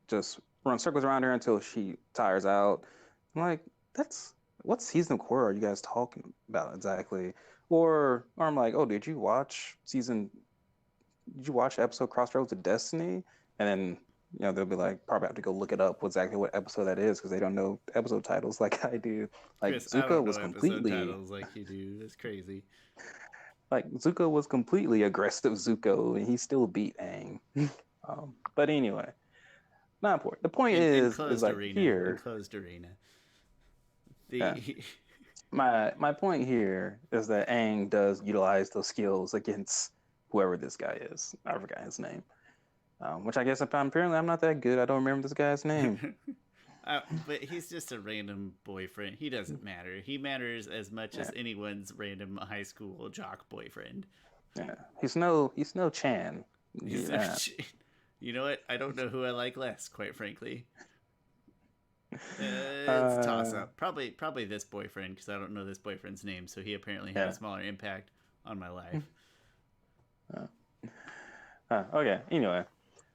just run circles around her until she tires out. I'm like, that's what season of Korra are you guys talking about exactly? Or I'm like, oh, did you watch episode Crossroads of Destiny? And then they'll be like, probably have to go look it up exactly what episode that is because they don't know episode titles like I do. Like Chris, I don't know Was episode completely titles like you do. It's crazy. like Zuko was completely aggressive Zuko, and he still beat Aang. But anyway, not important. The point is Enclosed like arena. here. Enclosed arena. Yeah, The my point here is that Aang does utilize those skills against whoever this guy is. I forgot his name. Which I guess apparently I'm not that good. I don't remember this guy's name. But he's just a random boyfriend. He doesn't matter. He matters as much Yeah, as anyone's random high school jock boyfriend. yeah. He's no Chan. He's Yeah. you know what? I don't know who I like less, quite frankly. It's a toss Uh, up. Probably this boyfriend because I don't know this boyfriend's name. So he apparently had a yeah. smaller impact on my life. Uh, okay. Anyway,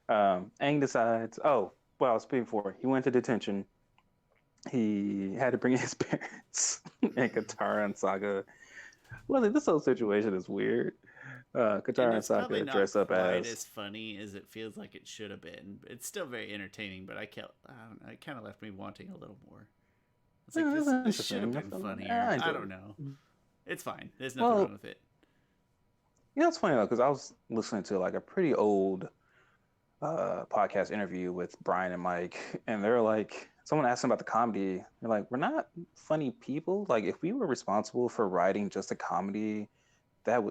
Aang decides. Oh, well, speaking for he went to detention. He had to bring his parents and Katara and Sokka. Well, this whole situation is weird. And Katara and it's probably Sokka not dress up quite as as funny as it feels like it should have been. It's still very entertaining, but I don't know, it kind of left me wanting a little more. It's like that's this should have interesting. been I funnier. I enjoyed don't know. it. It's fine. There's nothing wrong Well, with it. it's funny though because I was listening to like a pretty old podcast interview with Brian and Mike, and they're like, someone asked them about the comedy. They're like, we're not funny people. Like, if we were responsible for writing just a comedy,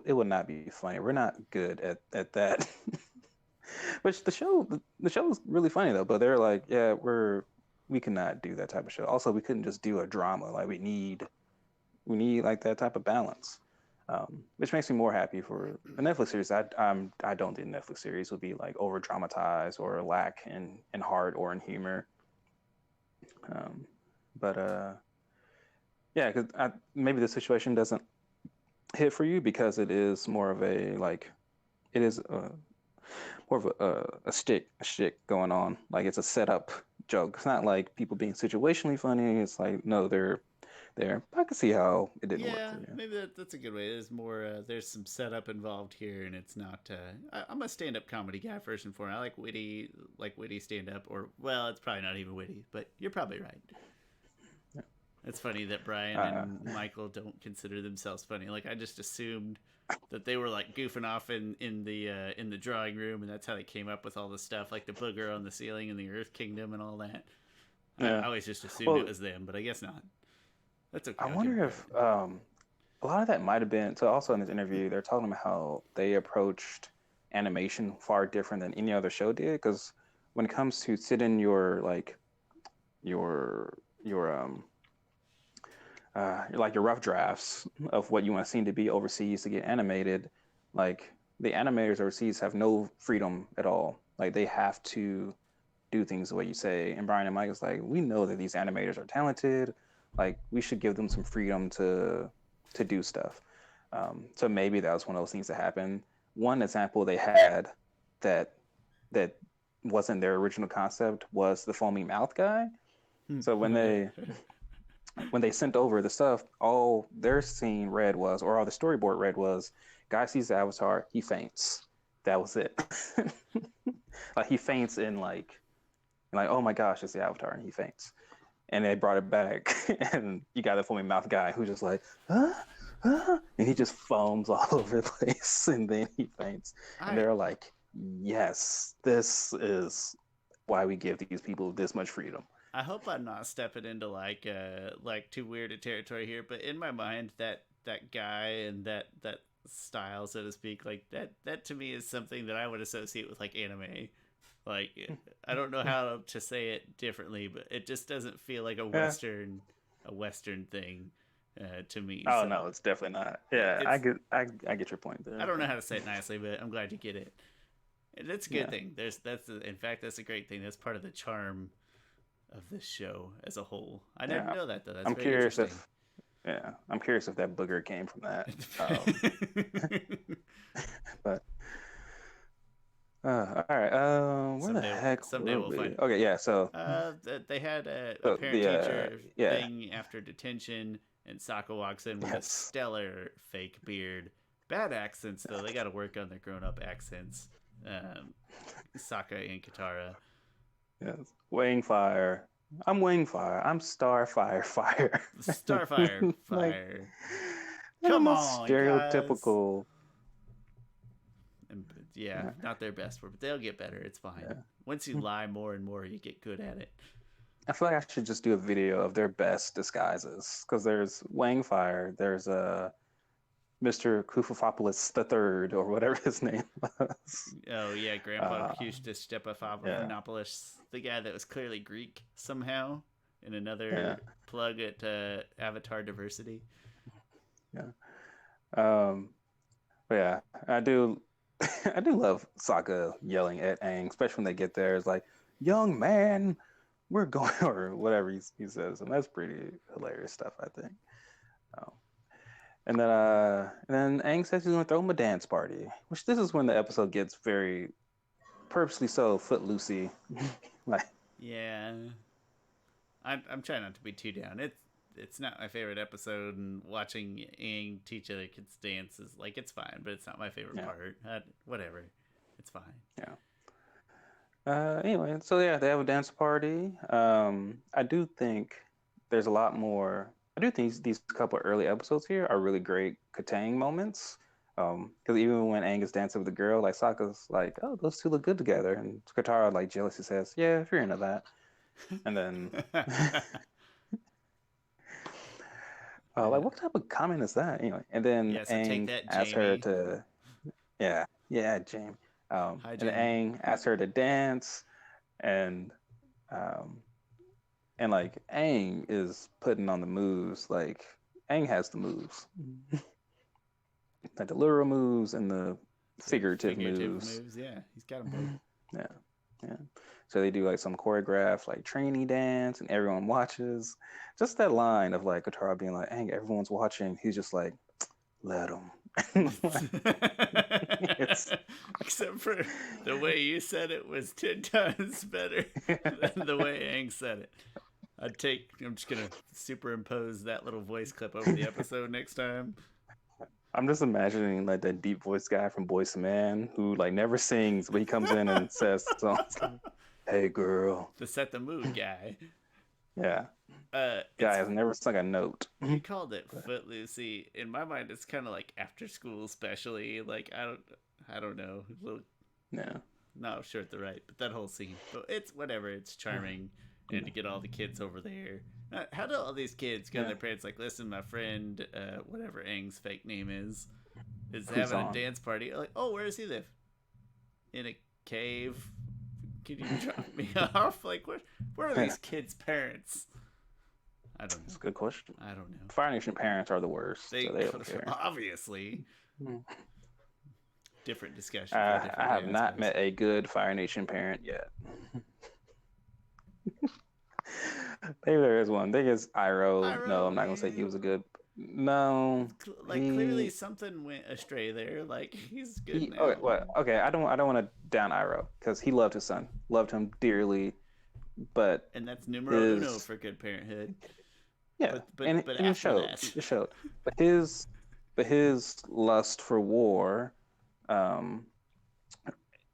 it would not be funny. We're not good at that. Which the show is really funny though. But they're like, yeah, we cannot do that type of show. Also, we couldn't just do a drama. Like, we need like that type of balance. Which makes me more happy for a Netflix series. I don't think Netflix series would be like over dramatized or lack in heart or in humor. Um, but yeah, because maybe the situation doesn't hit for you because it is more of a like it is more of a stick going on. Like it's a setup joke. It's not like people being situationally funny. It's like no, they're there. I can see how it didn't work Yeah, for you. maybe that's a good way. There's more. There's some setup involved here, and it's not. I'm a stand-up comedy guy first and foremost. I like witty stand-up, or well, it's probably not even witty, but you're probably right. It's funny that Brian Uh, and Michael don't consider themselves funny. Like I just assumed that they were like goofing off in the drawing room, and that's how they came up with all the stuff, like the booger on the ceiling in the Earth Kingdom and all that. I yeah. always just assumed it Well, was them, but I guess not. That's I okay. I'll give them wonder credit. if a lot of that might have been. So also in this interview, they're talking about how they approached animation far different than any other show did. Because when it comes to sitting your like your like your rough drafts of what you want to see to be overseas to get animated, like the animators overseas have no freedom at all. Like they have to do things the way you say. And Brian and Mike is like, we know that these animators are talented. Like we should give them some freedom to do stuff. So maybe that was one of those things that happened. One example they had that that wasn't their original concept was the foamy mouth guy. So when they sent over the stuff, all their scene read was, or all the storyboard read was, guy sees the avatar, he faints. That was it. Like he faints in like, oh my gosh, it's the avatar, and he faints. And they brought it back, and you got the foamy mouth guy who just like, huh? Huh? And he just foams all over the place, and then he faints. And I they're like, yes, this is why we give these people this much freedom. I hope I'm not stepping into like too weird a territory here, but in my mind that guy and that style, so to speak, like that to me is something that I would associate with like anime. Like I don't know how to say it differently, but it just doesn't feel like Yeah. a western thing to me. Oh So no, it's definitely not. Yeah, it's I get your point I there. don't know how to say it nicely, but I'm glad you get it. And that's a good Yeah, thing. In fact that's a great thing. That's part of the charm of this show as a whole. I didn't yeah. know that though. That's I'm very curious interesting. if yeah, I'm curious if that booger came from that. But all right. Where the heck Someday were we'll we? find. Okay, yeah. So They had a so parent teacher yeah, thing after detention, and Sokka walks in with a yes, stellar fake beard. Bad accents though. They got to work on their grown-up accents. Um, Sokka and Katara. yes. Wing fire. I'm wing fire. I'm star fire fire. Starfire, Like fire. the Come most on, guys. stereotypical. And yeah, Yeah, not their best work, but they'll get better. It's fine. yeah. Once you lie more and more, you get good at it. I feel like I should just do a video of their best disguises because there's Wang Fire, there's Mr. Kufafopoulos the Third or whatever his name was. Oh yeah, Grandpa Uh, Eustace yeah, Stephanopoulos, the guy that was clearly Greek somehow, in yeah, another plug at Avatar diversity. yeah. Um, but yeah, I do, I do love Sokka yelling at Aang, especially when they get there. It's like, "Young man, we're going," or whatever he says, and that's pretty hilarious stuff, I think. Um, and then Aang says he's gonna throw him a dance party, which this is when the episode gets very purposely so footloosey. Like, Yeah, I'm trying not to be too down. It's not my favorite episode, and watching Aang teach other kids dance is like it's fine, but it's not my favorite yeah, part. Whatever, it's fine. yeah. Anyway, so yeah, they have a dance party. I do think there's a lot more. I do think these couple early episodes here are really great Katang moments. Because even when Aang is dancing with the girl, like Sokka's like, "Oh, those two look good together," and Katara like jealously says, "Yeah, if you're into that." And then, like, Yeah. what type of comment is that? Anyway, and then Yeah, so take Aang that, asks her Jamie. to, yeah, yeah, Jamie. Hi, And Jamie. Aang asks her to dance, and um, like Aang is putting on the moves. Like Aang has the moves, like the literal moves and the The figurative figurative moves. moves, yeah, he's got them both. Yeah, yeah. So they do like some choreographed like trainee dance, and everyone watches. Just that line of like Katara being like, "Aang, everyone's watching." He's just like, "Let them." It's Except for the way you said it was 10 times better than the way Aang said it. I'm just gonna superimpose that little voice clip over the episode next time. I'm just imagining like that deep voice guy from Boyz II Men who like never sings, but he comes in and says songs like, "Hey girl." The set the mood guy. Yeah, guy It's has never sung a note. You called it footloosey. In my mind, it's kind of like after school, especially. Like I don't know. Yeah. Not sure at the right, but that whole scene. But it's whatever. It's charming, and to get all the kids over there. How do all these kids go to Yeah. their parents like, listen, my friend, whatever Aang's fake name is Who's having a on? dance party. Like, oh, where does he live? In a cave. Can you drop me off? Like, where are Yeah. these kids' parents? I don't know. That's a good question. I don't know. Fire Nation parents are the worst, so they don't care. Obviously Mm. different discussion for a different I day, have I not suppose. met a good Fire Nation parent yet. Maybe there is one. I think it's Iroh. No, Iroh, I'm not gonna say he was a good. No, like clearly he something went astray there. Like he's good he. Okay, now, what? Okay, I don't want to down Iroh because he loved his son, loved him dearly, but and that's numero uno his for good parenthood. yeah, But and it after showed. that, It showed. But his lust for war, um,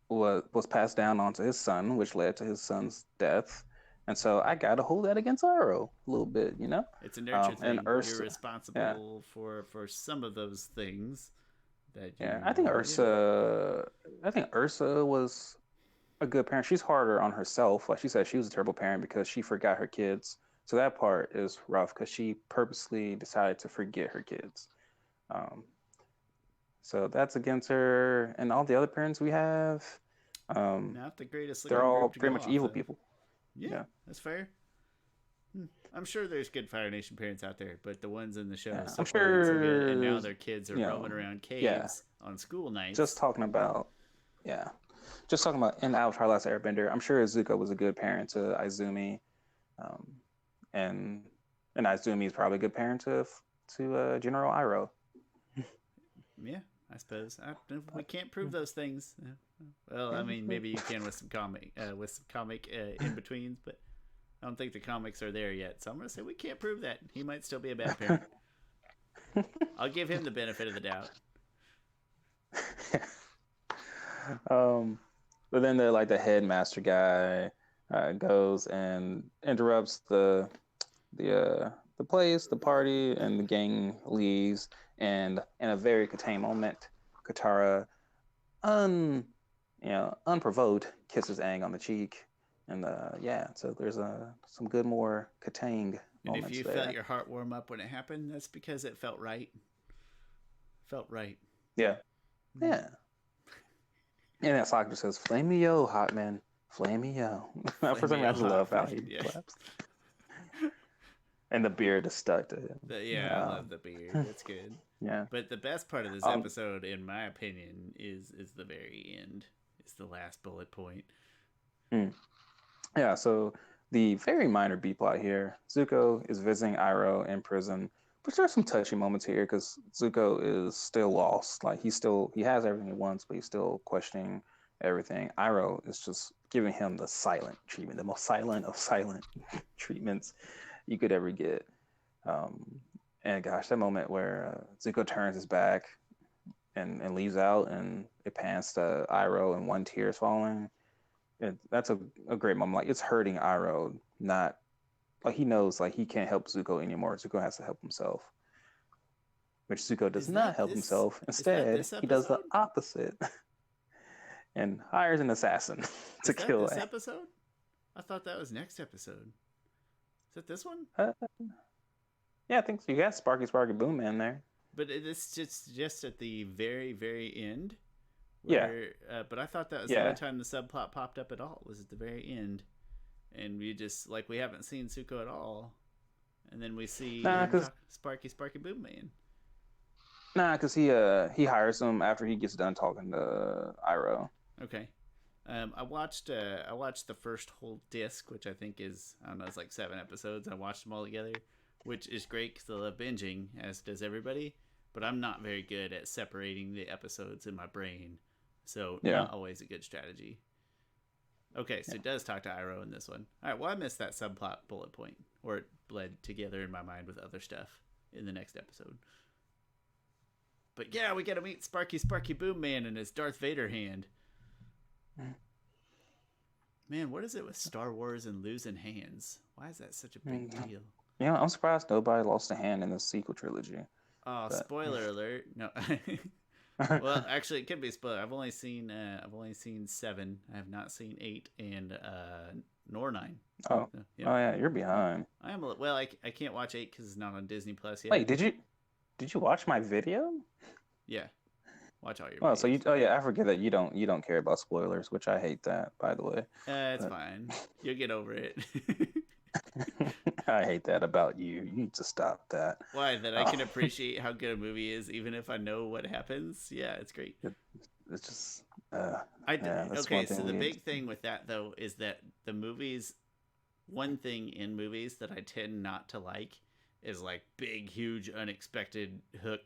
was passed down onto his son, which led to his son's death. And so I got to hold that against Iroh a little bit, you know. it's a nurture And thing. You're Ursa, yeah, responsible for some of those things that yeah. you you know. I think Ursa was a good parent. She's harder on herself. Like she said, she was a terrible parent because she forgot her kids. So that part is rough because she purposely decided to forget her kids. Um, so that's against her and all the other parents we have. Um, Not the greatest they're looking all group to pretty go much off evil of. people. Yeah, Yeah. that's fair. I'm sure there's good Fire Nation parents out there, but the ones in the show Yeah, so I'm far aren't so good. And sure, now their kids are you roaming know, around yeah, caves on school just nights. talking about, yeah, just talking about in Avatar Last Airbender, I'm sure Zuko was a good parent to Izumi, um, and Izumi is probably a good parent to General Iroh. Yeah, I suppose we can't prove those things. Well, I mean, maybe you can with some comic in betweens, but I don't think the comics are there yet. So I'm gonna say we can't prove that. He might still be a bad parent. I'll give him the benefit of the doubt. um, but then the headmaster guy goes and interrupts the place, the party, and the gang leaves. And in a very contained moment, Katara, unprovoked, kisses Aang on the cheek. And yeah, so there's some good more Katang And if moments you felt there. your heart warm up when it happened, that's because it felt right. Felt right. Yeah. Yeah. And that Sokka says, "Flame me yo, hot man. Flame me yo." For some reason, I just love how he claps. And the beard is stuck to him. I love the beard. It's good. Yeah. But the best part of this episode, in my opinion, is the very end. It's the last bullet point. Yeah, so the very minor B plot here. Zuko is visiting Iroh in prison, but there's some touchy moments here because Zuko is still lost. Like he has everything he wants, but he's still questioning everything. Iroh is just giving him the silent treatment, the most silent of silent treatments you could ever get. And gosh, that moment where Zuko turns his back and leaves out, and it pans to Iroh, and one tear is falling. That's a great moment. Like, it's hurting Iroh, not like he knows like he can't help Zuko anymore. Zuko has to help himself, which Zuko does not help himself. Instead, he does the opposite and hires an assassin to kill this episode? I thought that was next episode. Is that this one? Yeah, I think so. You got Sparky Boom Man there. But it's just at the very, very end. But I thought that was the only time the subplot popped up at all, was at the very end. And we just, like, we haven't seen Zuko at all. And then we see Sparky Boom Man. Nah, because he hires him after he gets done talking to Iroh. Okay. I watched the first whole disc, which I think is, I don't know, it's like 7 episodes. I watched them all together, which is great because I love binging, as does everybody. But I'm not very good at separating the episodes in my brain. So not always a good strategy. Okay, so it does talk to Iroh in this one. All right, well, I missed that subplot bullet point, or it bled together in my mind with other stuff in the next episode. But yeah, we got to meet Sparky Boom Man and his Darth Vader hand. Man, what is it with Star Wars and losing hands? Why is that such a big deal? Yeah, I'm surprised nobody lost a hand in the sequel trilogy. Oh, but... spoiler alert! No. Well, actually, it could be a spoiler. I've only seen 7. I have not seen 8 and nor 9. Oh, so, yeah, you're behind. I am. Well, I can't watch 8 because it's not on Disney Plus yet. Wait, did you watch my video? Yeah, watch all your. Well, videos. So I forget that you don't care about spoilers, which I hate that, by the way. It's fine. You'll get over it. I hate that about you. You need to stop that. Why? That I can appreciate how good a movie is, even if I know what happens? Yeah, it's great. It's just... okay, so the big thing with that, though, is that the movies... One thing in movies that I tend not to like is, like, big, huge, unexpected hook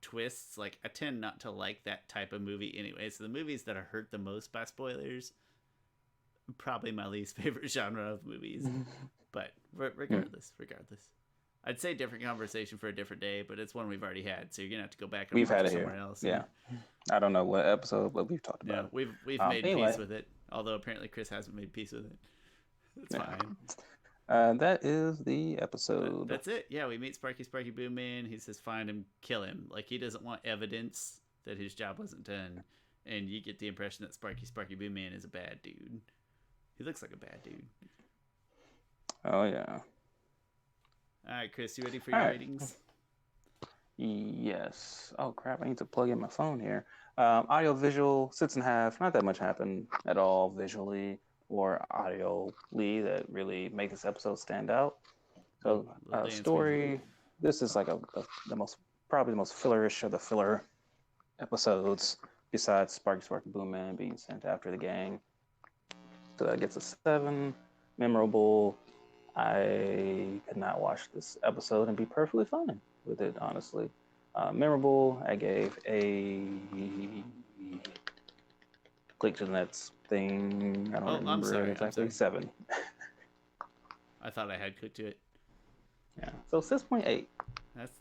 twists. Like, I tend not to like that type of movie anyway. So the movies that are hurt the most by spoilers... Probably my least favorite genre of movies. But regardless, I'd say different conversation for a different day, but it's one we've already had, so you're gonna have to go back and watch it somewhere else. Yeah, I don't know what episode, but we've talked about it. We've made peace with it, although apparently Chris hasn't made peace with it. It's fine. That is the episode. That's it. Yeah, we meet Sparky Boom Man. He says, "Find him, kill him." Like, he doesn't want evidence that his job wasn't done, and you get the impression that Sparky Boom Man is a bad dude. He looks like a bad dude. Oh, yeah. All right, Chris, you ready for your ratings? Yes. Oh, crap. I need to plug in my phone here. Audio visual, 6.5. Not that much happened at all visually or audioly that really make this episode stand out. So, story, this is like probably the most fillerish of the filler episodes, besides Sparky Boom Man being sent after the gang. So that gets a 7. Memorable. I could not watch this episode and be perfectly fine with it, honestly. Memorable, I gave a click to the nets thing. I don't remember exactly. 7. I thought I had clicked to it. Yeah. So 6.8.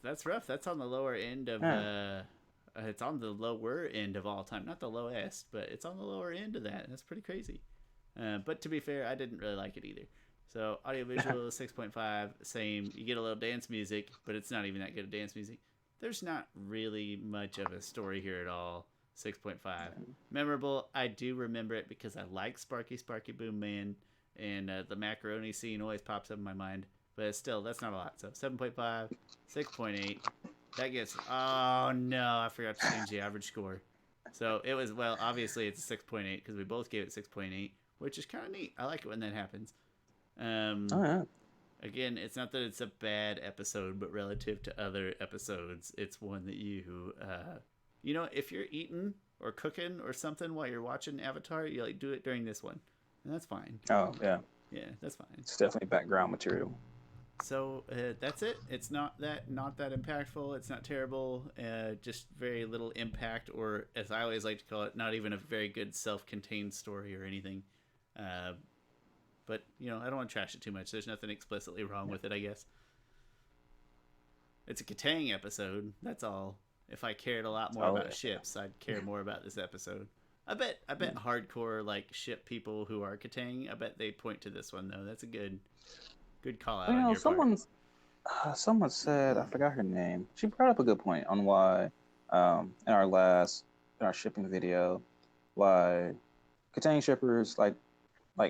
That's rough. That's on the lower end of it's on the lower end of all time. Not the lowest, but it's on the lower end of that. That's pretty crazy. But to be fair, I didn't really like it either. So audiovisual 6.5, same. You get a little dance music, but it's not even that good of dance music. There's not really much of a story here at all. 6.5. Memorable, I do remember it because I like Sparky Boom Man, and the macaroni scene always pops up in my mind. But still, that's not a lot. So 7.5, 6.8. that gets. Oh no, I forgot to change the average score. So it was, well, obviously it's a 6.8 because we both gave it 6.8, which is kind of neat. I like it when that happens. Oh yeah. Again, it's not that it's a bad episode, but relative to other episodes, it's one that if you're eating or cooking or something while you're watching Avatar, you like do it during this one, and that's fine. Oh yeah. Yeah, that's fine. It's definitely background material. So that's it. It's not that impactful. It's not terrible. Just very little impact, or as I always like to call it, not even a very good self-contained story or anything. But I don't want to trash it too much. There's nothing explicitly wrong with it, I guess. It's a Katang episode. That's all. If I cared a lot more about ships, I'd care more about this episode. I bet hardcore like ship people who are Katang, I bet they point to this one though. That's a good call out on your part. Someone said, I forgot her name. She brought up a good point on why, in our shipping video, why Katang shippers like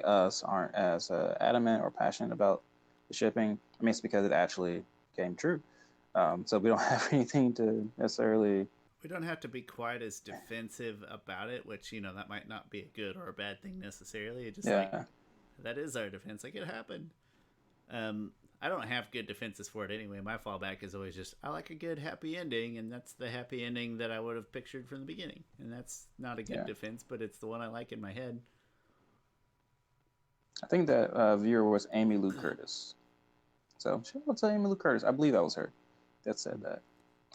us aren't as adamant or passionate about the shipping. I mean, it's because it actually came true. So we don't have anything to necessarily. We don't have to be quite as defensive about it, which that might not be a good or a bad thing necessarily. It just that is our defense. Like, it happened. I don't have good defenses for it anyway. My fallback is always just, I like a good happy ending, and that's the happy ending that I would have pictured from the beginning. And that's not a good defense, but it's the one I like in my head. I think that viewer was Amy Lou Curtis. So shout out to Amy Lou Curtis. I believe that was her that said that.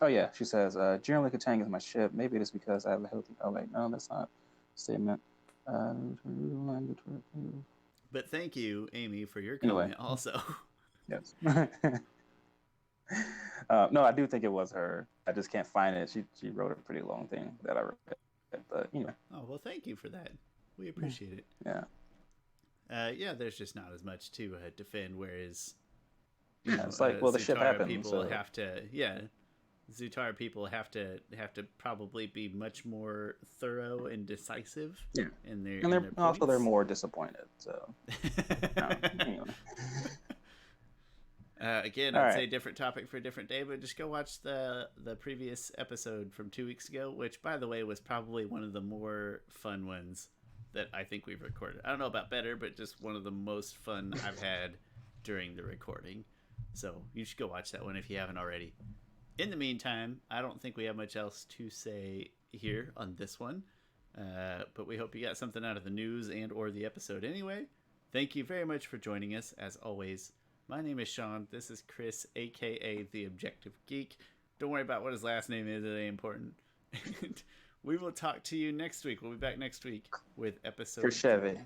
Oh yeah, she says, generally Katang is my ship. Maybe it is because I have a healthy... Oh wait, no, that's not a statement. But thank you, Amy, for your comment also. Yes. No, I do think it was her. I just can't find it. She wrote a pretty long thing that I read. But Oh, well, thank you for that. We appreciate it. Yeah. There's just not as much to defend, whereas it's like, well, the ship happened. People have to, Zutara people have to probably be much more thorough and decisive. Yeah, in their also they're more disappointed. So anyway. Again, I'd say different topic for a different day, but just go watch the previous episode from 2 weeks ago, which, by the way, was probably one of the more fun ones that I think we've recorded. I don't know about better, but just one of the most fun I've had during the recording. So you should go watch that one if you haven't already. In the meantime, I don't think we have much else to say here on this one, but we hope you got something out of the news and or the episode anyway. Thank you very much for joining us, as always. My name is Shawn. This is Chris, a.k.a. The Objective Geek. Don't worry about what his last name is. It ain't important. We will talk to you next week. We'll be back next week with episode... Chris Chevy.